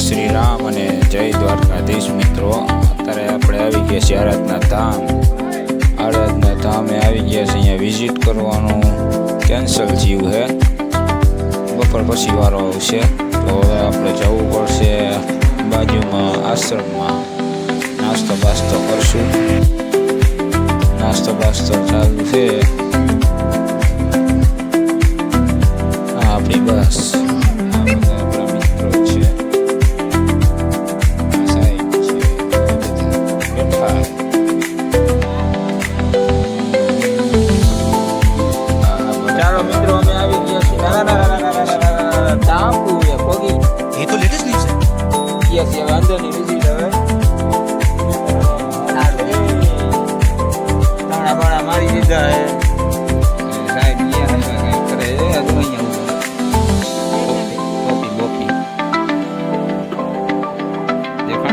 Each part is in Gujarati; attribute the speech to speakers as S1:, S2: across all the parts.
S1: શ્રી રામ અને જય દ્વારકાધીશ મિત્રો. અત્યારે આપણે આવી ગયા છીએ આરાધના ધામ. આરાધના ધામે આવી ગયા છે. અહીંયા વિઝિટ કરવાનું કેન્સલ થયું છે, બપોર પછી વારો આવશે. તો હવે આપણે જવું પડશે બાજુમાં આશ્રમમાં. નાસ્તો બાસ્તો કરશું. નાસ્તો બાસ્તો ચાલુ છે. આપણી બસ. मारी दीदा है साहब ये है करे अदु कॉपी कॉपी देखा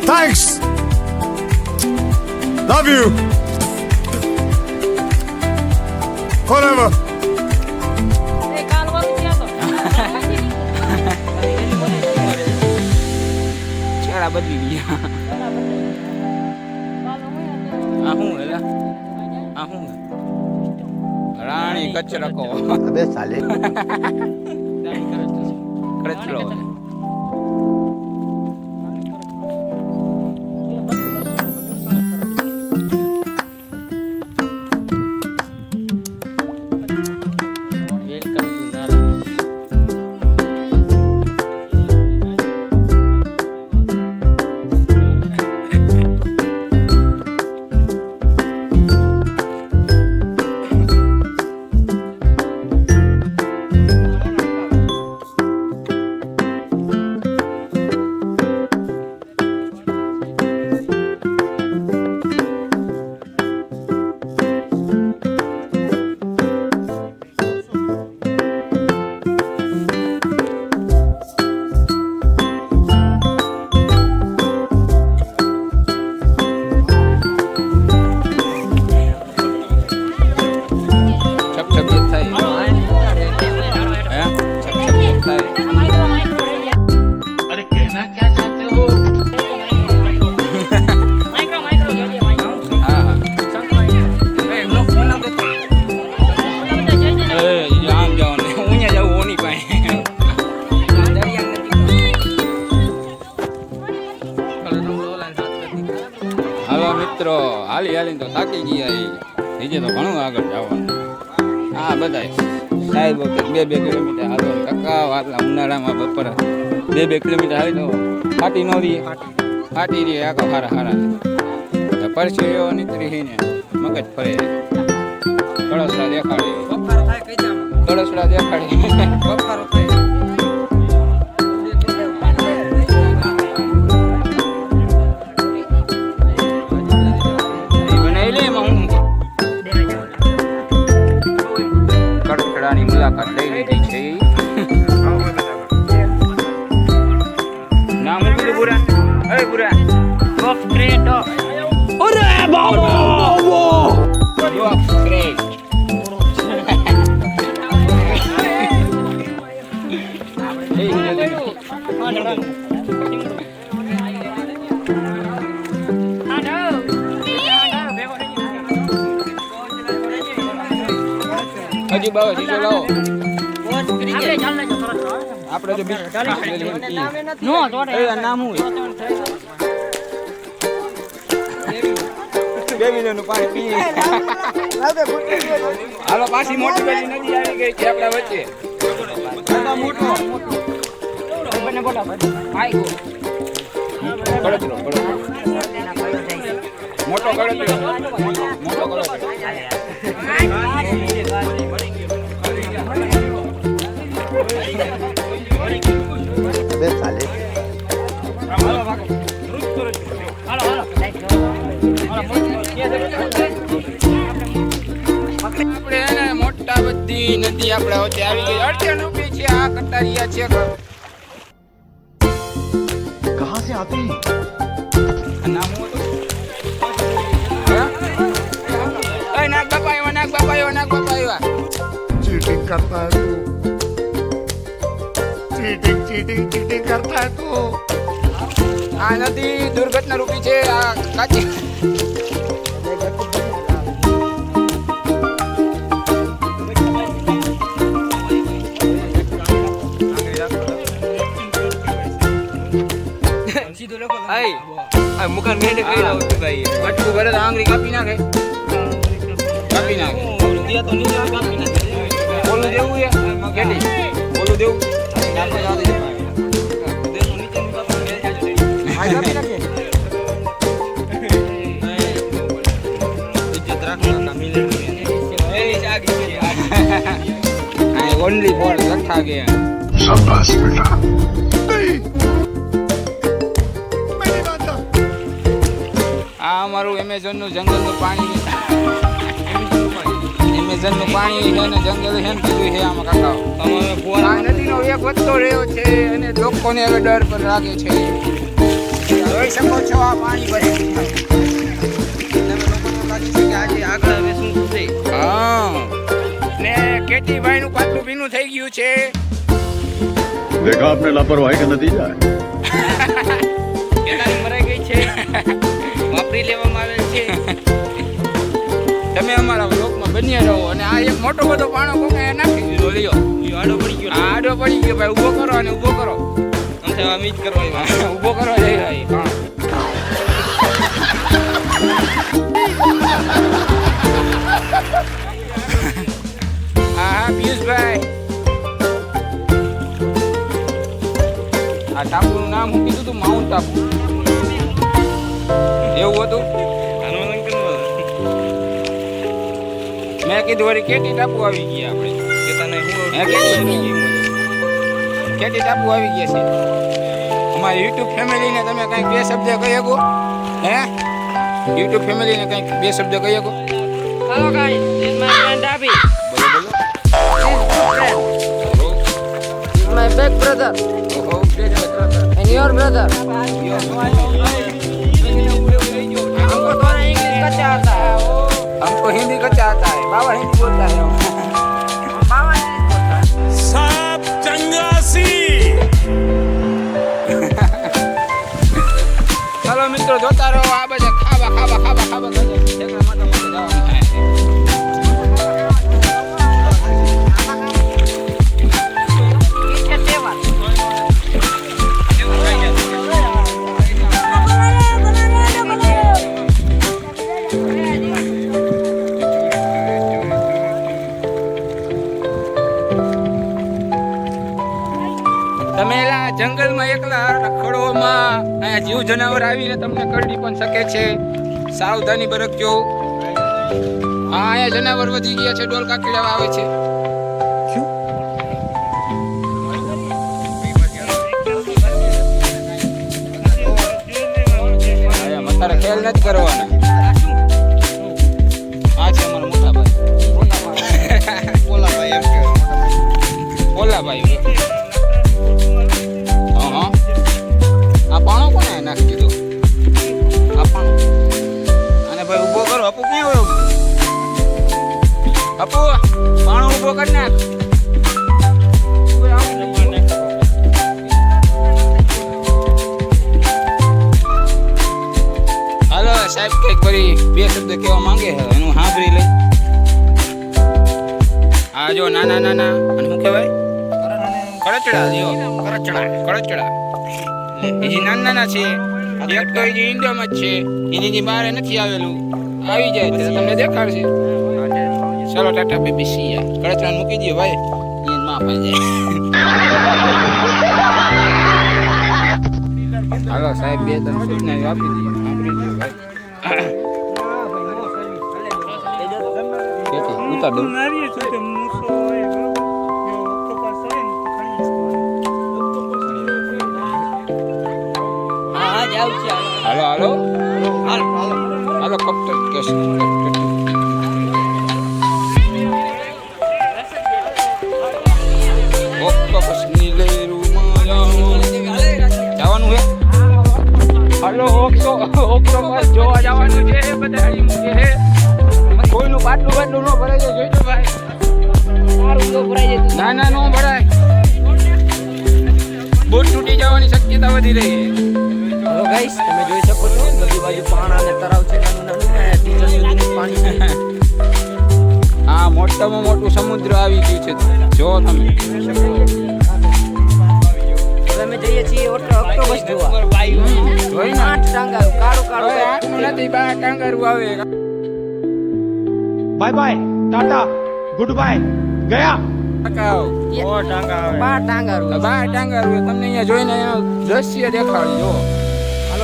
S2: Thanks. Love you. Forever.
S1: चेहरा बदली गया. आहू हेला आहू रानी कचरा को
S2: अबे साले
S1: कचरो મિત્રો હાલી હાલીને તો થાકી ગયા. નીચે તો ઘણું આગળ જવાનું. હા બધા સાહેબ 2 કિલોમીટર હાલો ટકા આટલા ઉનાળામાં બપોર 2 કિલોમીટર હાલી તો ફાટી ન રહી ફાટી રહી આખા હારા પરસી એવો નીકળી ને મગજ ફરે. કળસડા દેખાડે કળસડા દેખાડે મુલાકાત લઈ લીધી છે. નામ શું પૂરા? અરે પૂરા બોક્સ ક્રેટ. અરે બાબો બોક્સ ક્રેટ. હજી બાબા જીજો લાવો. આપણે જો નામ હું બેબીનું પાણી પી. હાલો પાછી મોટી બધી નદી આવી ગઈ છે આપણા વચ્ચે. મોટો કડકરો મોટો ગળતરો મોટો ગળતરો
S2: अबे साले
S1: આપણે એને મોટા બધી નદી આપણે વચ્ચે આવી ગઈ અડચણ ઊભી છે આ કટારિયા છે
S2: कहाँ से आते हैं
S1: નામ હું હતું હે નાગ બાપા આવ્યા નાગ બાપા આવ્યા નાગ બાપા આવ્યા
S2: चीटिंग करता है तू चीटिंग चीटिंग चीटिंग करता है तू
S1: આ નદી દુર્ઘટના રૂપી છે આ કાચી
S3: મુખાન મેંડે કરી રહ્યો છું ભાઈ
S1: વટકું ભરે તો આંગળી કાપી નાખે કાપી નાખે ઓલું દેવું છે કેટી ઓલું દેવું ઓનલી ફોર લખા ગયા
S2: शाबाश बेटा नहीं मैं नहीं मानता
S1: આ અમારું એમેઝોનનું જંગલનું પાણી એમેઝોનનું પાણી છે ને જંગલ છે ને કીધું છે આમાં કાકા આ નદીનો એક વધતો રહ્યો છે અને લોકોને હવે ડર પર લાગે છે જોઈ શકો છો આ પાણી ભરે
S3: આજે આગળ હવે શું થશે
S1: હા ને કેટીભાઈ નું પાટલું ભીનું થઈ ગયું છે
S4: देखा आपने लापरवाही का नतीजा है
S3: કેનારી મરાઈ ગઈ છે વાપરી લેવામાં આવેલ છે
S1: તમે અમારા બ્લોકમાં બન્યા રહો અને આ એક મોટો બધો પાણો કોકે નાખી દીધો લ્યો
S3: આડો પડી ગયો
S1: આ આડો પડી ગયો ભાઈ ઊભો કરો અને ઊભો કરો
S3: આમ થાય આમ જ કરવા
S1: ઊભો કરવા જઈ રહી હા હા પિયુષભાઈ આ ટાપુનું નામ હું કીધું તું માઉન્ટ ટાપુ એવું હતું મેં કીધું વળી કેટી ટાપુ આવી ગયા આપણે હે કેટી ટાપુ આવી ગયા છે અમારી યુટ્યુબ ફેમિલીને તમે કંઈક બે શબ્દ કહી શકો હે યુટ્યુબ ફેમિલીને કંઈક બે શબ્દ કહી શકો
S3: Hello guys, this is my friend Abhi.
S1: બોલો બોલો
S3: This is my big brother
S1: ઓહો
S3: and your brother. हमको थोड़ा इंग्लिश कच्चा आता है
S1: हमको हिंदी कच्चा आता है बाबा हिंदी बोलता है
S3: बाबा इंग्लिश बोलता है
S1: ચાલો મિત્રો જોતા રહો આ બધા ખાવા ખાવા ખાવા ખાવા કરે ઠેકડા માટે જવાનું થાય
S3: पीछे सेवा
S1: તમે એલા જંગલમાં એકલા રખડોમાં અહીંયા જીવ જનાવર આવીને તમને કરડી પણ શકે છે સાવધાની બરકજો હા અહીંયા જનાવર વધી ગયા છે ડોલ કાકી લેવા આવે છે તારે ખેલ નથી કરવાના આ છે અમારા મોટા ભાઈ ઓલા ભાઈ હા આ પાણો કોને નાખી દીધું આ પાણો અને ભાઈ ઊભો કરો અપુ ક્યાં હોય અપુ પાણો ઊભો કરી નાખ હાલો સાહેબ કંઈક ફરી બે શબ્દ કહેવા માંગે છે એનું સાંભળી લઈ આ જો નાના નાના અને શું કહેવાય કરચડા જો કરચડા એ નાના નાના છે એક તો એ ઇન્ડિયામાં જ છે એની જે બહાર નથી આવેલું આવી જાય તો તમને દેખાડશે ચલો ટાટા બેબી સિયા કરચડા મૂકી દો ભાઈ એની માં પાઈ જાય હાલો સાહેબ બે ત્રણ સૂચના આપી દઈએ સાંભળી લો ભાઈ ઉતાર દઉં
S5: નારીએ છું તે મૂસો હોય જો ઓક્ટોપસ હોય ને તો ખાઈ
S3: હા જાવ છે
S1: હાલો હાલો કપ્ટર કેસ ઓક્ટોપસ ની લહેરોમાં જવાનું હે હાલો ઓક્ટોપસ જોવા જવાનું છે બધા કોઈનું બાટલું ન ભરાય છે જોઈજો ભાઈ
S3: મારું તો ભરાઈ જતું
S1: ના નો ભરાય બોટ તૂટી જવાની શક્યતા વધી રહી છે
S3: હેલો ગાઈસ તમે જોઈ શકો છો બધી બાજુ પાણા અને તળાવ છે નાનું ટીચર સુધીનું પાણી છે
S1: આ મોટામાં મોટું સમુદ્ર આવી ગયું છે જો તમે
S3: હવે અમે જઈએ છીએ ઓક્ટોપસ જોવા
S1: જોઈ ને
S3: 8 ટાંગા કાળું
S1: હવે આટલું નથી બા કાંગારું આવે
S2: bye bye tata good bye गया
S1: ટકાવ
S3: બા ટાંગારું
S1: બા કાંગારું તમને અહીંયા જોઈને એનો દ્રશ્ય દેખાડી જો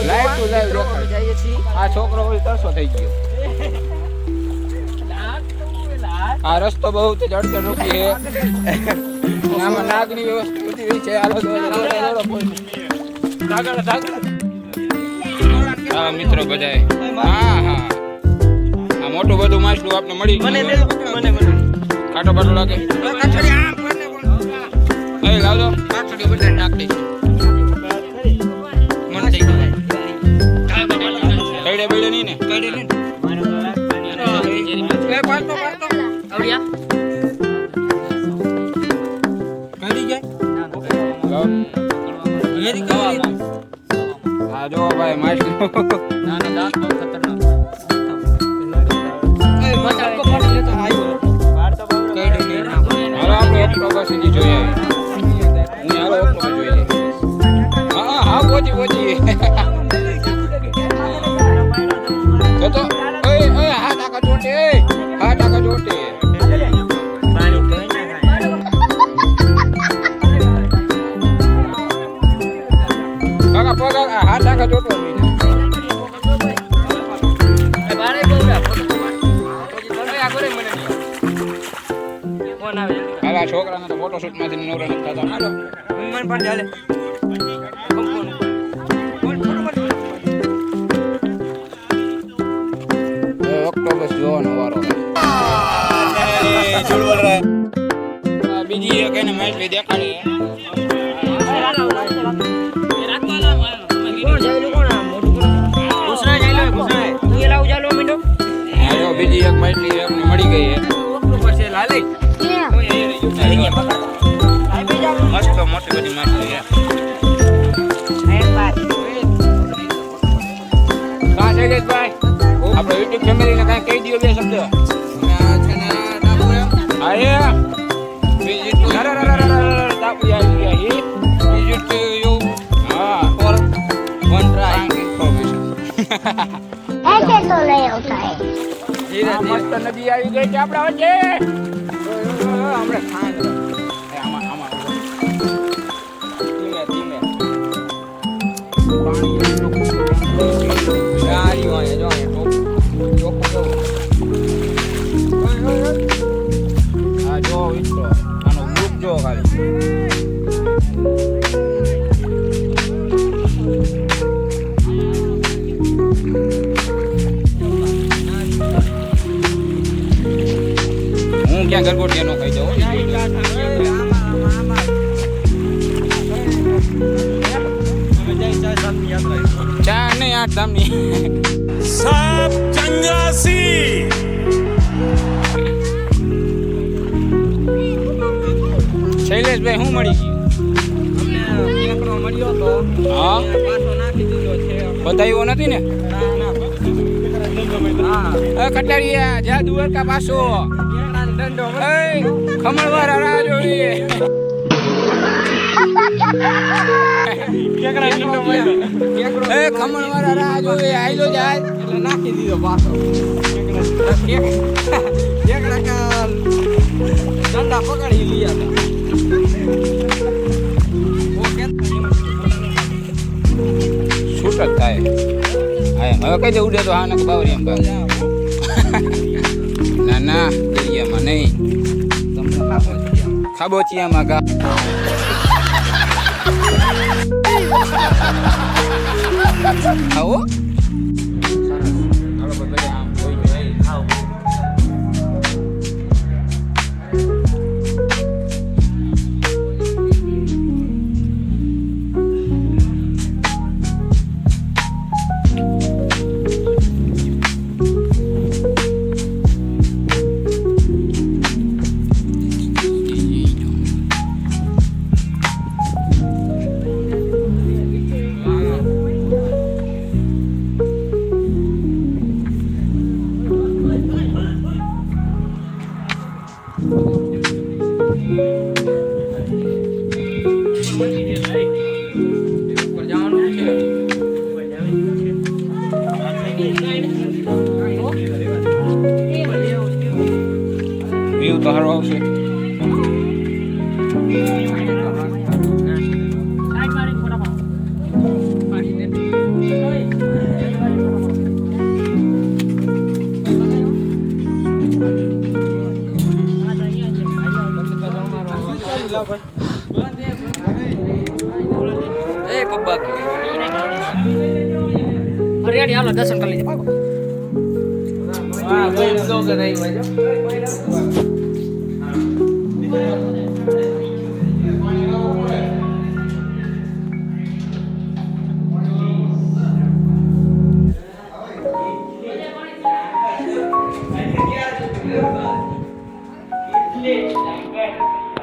S1: લાઈવ ટુ લાઈવ દેખાડી
S3: જઈએ છીએ
S1: આ છોકરો હોય તરસો થઈ ગયો આ રસ્તો બહુ જ જડતો નથી છે આમાં નાગની વ્યવસ્થા બધી રહી છે હાલો હા મિત્રો બધાય હા આ મોટું બધું માછલું આપણે મળી ગયું કાંટો બાટો લાગે એ લાવજો કાંટડી બધા નાખ દે મન થઈ ગયું કઈડે બેડે નહીં ને કઈડે નહીં એ પાડતો
S3: આવડિયા
S1: કઈડી જાય હા જો ભાઈ માછલું હાલો આપણે ઓક્ટોપસ સુધી જોઈએ હાલો ઓક્ટોપસ જોઈએ હા પહોંચી તો ઓય હા ટાકા ચોટે કાકા પગા હા ટાકા ચોટવા હાલા છોકરાને તો ફોટોશૂટ માંથી નવરા નથી થતા હાલો
S3: મન પણ ચાલે
S1: ઓક્ટોપસ જોવાનો વારો બીજી એક એને માછલી દેખાડી બીજી એક માછલી એમને મળી ગઈ મસ્ત મોટી બધી માછલી છે આપણે યુટ્યુબ ફેમિલીને કાંઈ કહી દો બે શબ્દ
S6: ऐसे तो नहीं होता है
S1: મસ્ત નદી આવી ગઈ છે આપણા વચ્ચે હમણાં ખાંડ આમાં ધીમે પાણી સારી હોય જો ચોખ્ખું હા જો વિચારો આનો ગ્રુપ જો ખાલી હું ક્યાં ગરગોટિયા નો ખાઈ જાઉં ચા નહીં 8 ધામની
S2: साप चंगासी
S1: શૈલેષભાઈ શું મળી ગયું હા બતાવ્યો નથી ને કટારિયા જા દ્વારકા પાછો ખમણવાળા રાહ જોઈએ ખમણવાળા રાહ જોઈએ આયલો જાય એટલે નાખી દીધો પાછો ઠંડા પકડી લીયા છૂટ જ થાય હવે કઈ દે ઉડે તો હા ને બાવરી એમ ના ના ના દરિયામાં નહીં, ખાબોચિયામાં ગા. આવો હાલો બધા આમ કોઈ નહીં ખાવ. ઉપર જવાનું છે. વ્યૂ તો સારો આવશે. એ પબ્બા
S3: હરિયાળી હાલો દર્શન કરી લેજે પાકો.
S7: હા ભાઈ તો કરાઈ વાજો.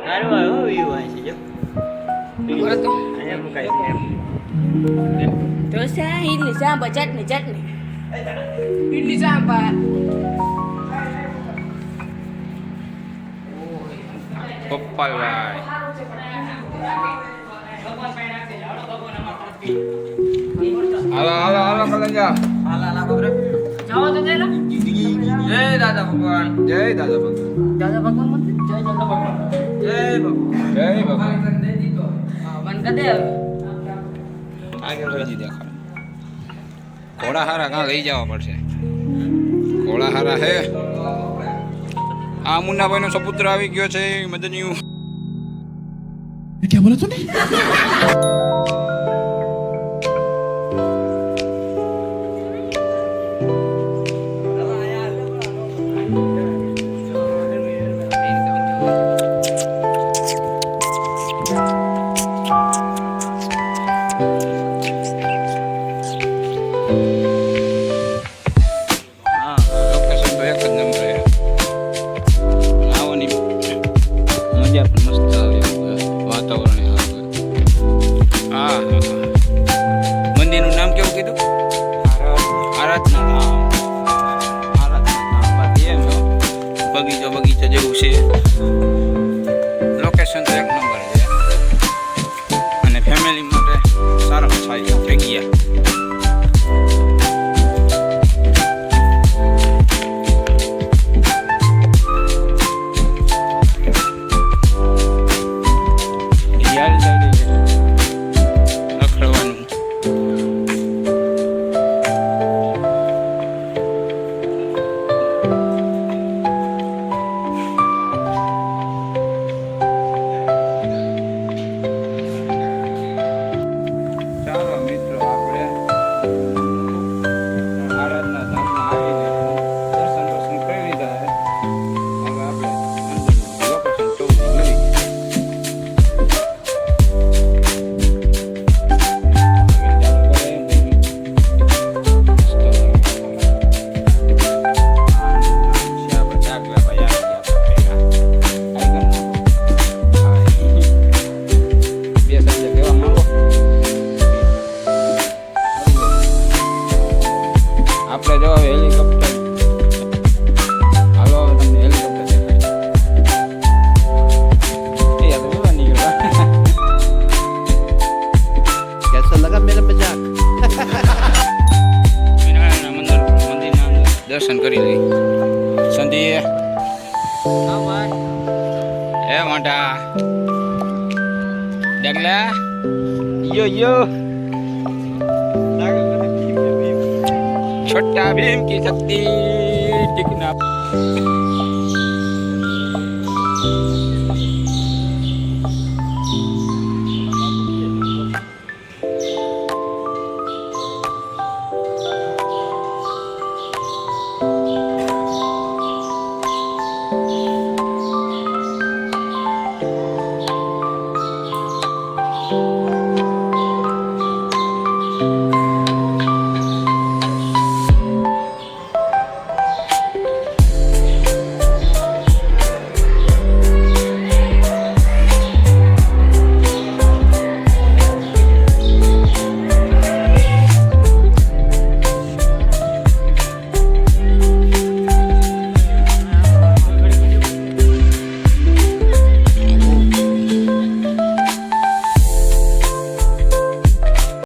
S7: સારું આવ્યો વ્યૂ અહીં છે જો. અહીંયા મુકાય એમ.
S8: ઢોસા ઇડલી સાંભાર ચટણી ચટણી ઇડલી સાંભાર
S1: પપ્પાભાઈ હાલો હાલો હાલો કલંજા.
S7: હાલા લાગો રે.
S3: જાઓ તો જરા
S7: જય દાદા ભગવાન.
S1: જય દાદા ભગવાન.
S3: દાદા ભગવાન મંદિર જય દાદા ભગવાન.
S7: જય ભગવાન.
S1: જય ભગવાન.
S3: હા બંધ કરી દે હવે.
S1: આગળ વધી દેખાડો. ઘોડા હારા કાં લઈ જવા પડશે. ઘોડા હારા હે. આ મુન્નાભાઈ નો સપુત્ર આવી ગયો છે મદનિયું. હા લોકેશન તો એક જ નંબર છે. આવવાની મજા પણ મસ્ત આવે એવું છે. વાતાવરણ હા મંદિરનું નામ કેવું કીધું? આરાધના ધામ. આરાધના ધામ બાકી એમ બગીચો બગીચો જેવું છે. લોકેશન તો એક નંબર છે અને ફેમિલી માટે સારામાં સારી જગ્યા. રખડવાનું ચાલો મિત્રો આપણે આરાધના ધામમાં આવીને દર્શન કરી લીધા છે. હવે આપણે અંદરનું લોકેશન ટૂર કરી. આપણે જો હેલિકોપ્ટર હાલો તમને હેલિકોપ્ટર દેખાય. એ તો બોલા નીકળ્યા.
S7: कैसा लगा मेरा मजाक?
S1: સ્વામિનારાયણના મંદિરના અંદર દર્શન કરી લઈ. સંધી
S3: હા ભાઈ
S1: એ મોટા ડગલા યો छोटा भीम की शक्ति ટિકિટ